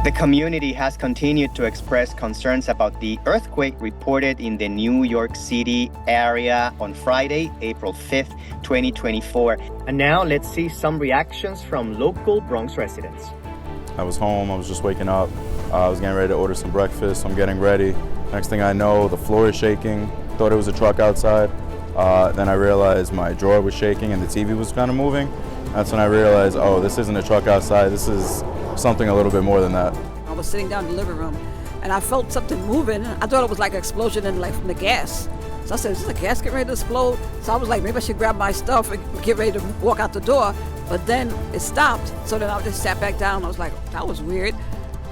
The community has continued to express concerns about the earthquake reported in the New York City area on Friday, April 5th, 2024. And now let's see some reactions from local Bronx residents. I was home, I was just waking up. I was getting ready to order some breakfast. I'm getting ready. Next thing I know, the floor is shaking. Thought it was a truck outside. Then I realized my drawer was shaking and the TV was kind of moving. That's when I realized, oh, this isn't a truck outside. This is something a little bit more than that. I was sitting down in the living room and I felt something moving. I thought it was like an explosion from the gas. So I said, is this a gas getting ready to explode? So I was like, maybe I should grab my stuff and get ready to walk out the door. But then it stopped. So then I just sat back down. I was like, that was weird.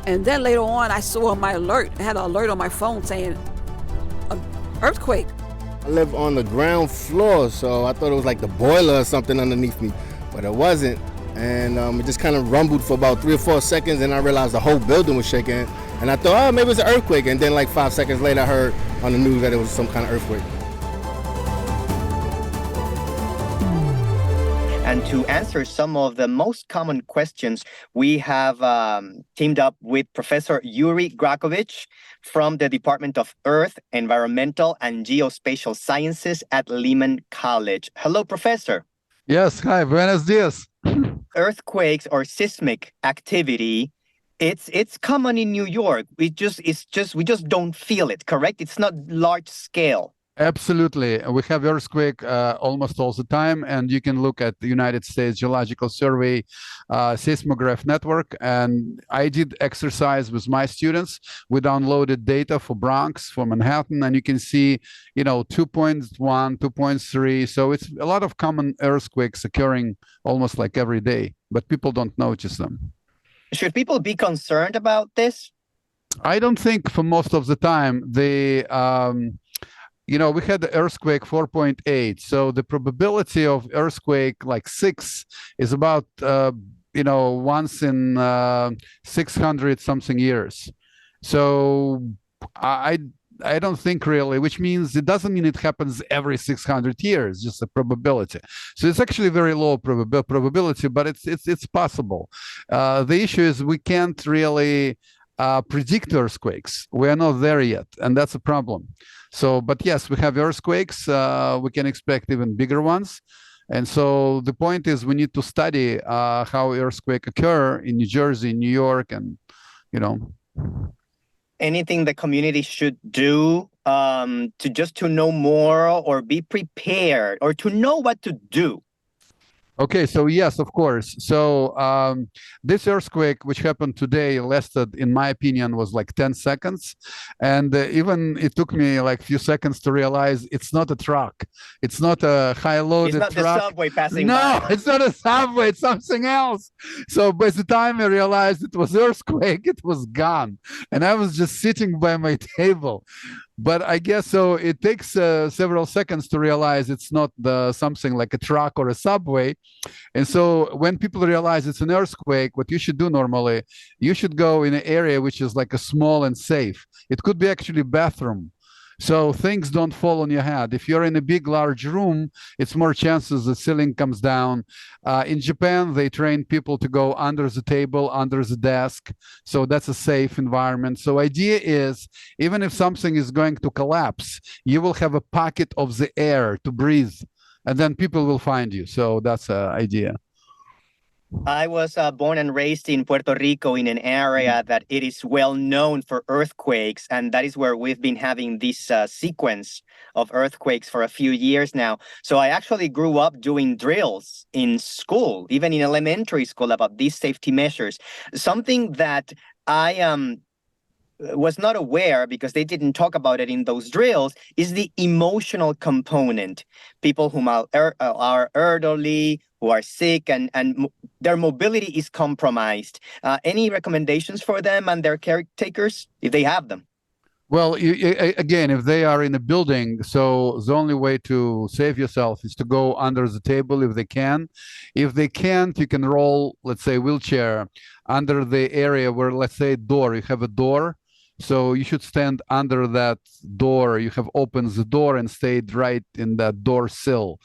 And then later on, I saw on my alert, I had an alert on my phone saying, earthquake. I live on the ground floor, so I thought it was like the boiler or something underneath me, but it wasn't. And it just kind of rumbled for about 3 or 4 seconds, and I realized the whole building was shaking. And I thought, oh, maybe it's an earthquake. And then like 5 seconds later, I heard on the news that it was some kind of earthquake. And to answer some of the most common questions, we have teamed up with Professor Yuri Gorokhovich from the Department of Earth, Environmental, and Geospatial Sciences at Lehman College. Hello, Professor. Yes, hi, buenos dias. Earthquakes or seismic activity, it's common in New York. We just don't feel it, correct? It's not large scale. Absolutely. We have earthquake almost all the time, and you can look at the United States Geological Survey seismograph network. And I did exercise with my students. We downloaded data for Bronx, for Manhattan, and you can see, 2.1, 2.3. So it's a lot of common earthquakes occurring almost like every day, but people don't notice them. Should people be concerned about this? I don't think for most of the time. We had the earthquake 4.8. So the probability of earthquake like 6 is about, once in 600 something years. So I don't think really, which means it doesn't mean it happens every 600 years, just a probability. So it's actually very low probability, but it's possible. The issue is we can't really predict earthquakes. We are not there yet, and that's a problem. So, but yes, we have earthquakes. We can expect even bigger ones. And so the point is we need to study how earthquakes occur in New Jersey, New York, and, Anything the community should do to know more or be prepared or to know what to do? Okay, so yes, of course. So this earthquake, which happened today, lasted, in my opinion, was like 10 seconds. And even it took me like a few seconds to realize it's not a truck. It's not a high-loaded truck. It's not the subway passing by. No, it's not a subway. It's something else. So by the time I realized it was earthquake, it was gone. And I was just sitting by my table. But I guess so it takes several seconds to realize it's not something like a truck or a subway. And so when people realize it's an earthquake, what you should do normally, you should go in an area which is like a small and safe. It could be actually a bathroom. So things don't fall on your head. If you're in a big, large room, it's more chances the ceiling comes down. In Japan, they train people to go under the table, under the desk. So that's a safe environment. So idea is, even if something is going to collapse, you will have a pocket of the air to breathe, and then people will find you. So that's the idea. I was born and raised in Puerto Rico in an area that it is well known for earthquakes, and that is where we've been having this sequence of earthquakes for a few years now. So I actually grew up doing drills in school, even in elementary school, about these safety measures. Something that I was not aware, because they didn't talk about it in those drills, is the emotional component. People who are elderly, who are sick, and their mobility is compromised. Any recommendations for them and their caretakers, if they have them? Well, again, if they are in a building, so the only way to save yourself is to go under the table if they can. If they can't, you can roll, let's say, wheelchair under the area where, let's say, you have a door. So you should stand under that door. You have opened the door and stayed right in that door sill.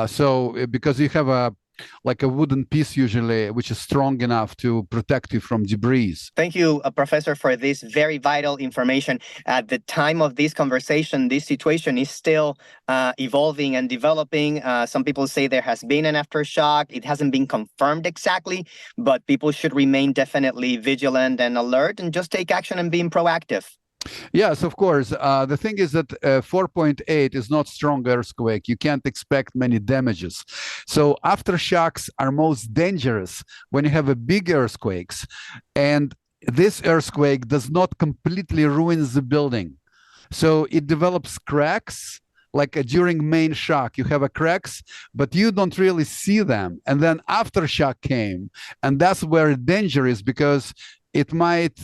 So because you have a like a wooden piece usually, which is strong enough to protect you from debris. Thank you, Professor, for this very vital information. At the time of this conversation, this situation is still evolving and developing. Some people say there has been an aftershock. It hasn't been confirmed exactly, but people should remain definitely vigilant and alert and just take action and being proactive. Yes, of course. The thing is that 4.8 is not strong earthquake. You can't expect many damages. So aftershocks are most dangerous when you have a big earthquakes, and this earthquake does not completely ruin the building. So it develops cracks. Like during main shock, you have a cracks, but you don't really see them. And then aftershock came, and that's where danger is, because it might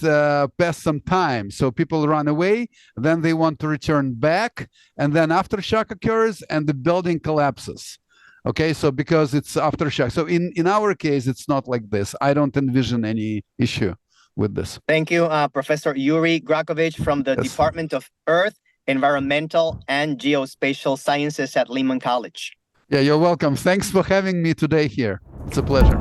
pass some time. So people run away, then they want to return back, and then aftershock occurs and the building collapses. Okay, so because it's aftershock. So in our case, it's not like this. I don't envision any issue with this. Thank you, Professor Yuri Gorokhovich from the Department of Earth, Environmental, and Geospatial Sciences at Lehman College. Yeah, you're welcome. Thanks for having me today here. It's a pleasure.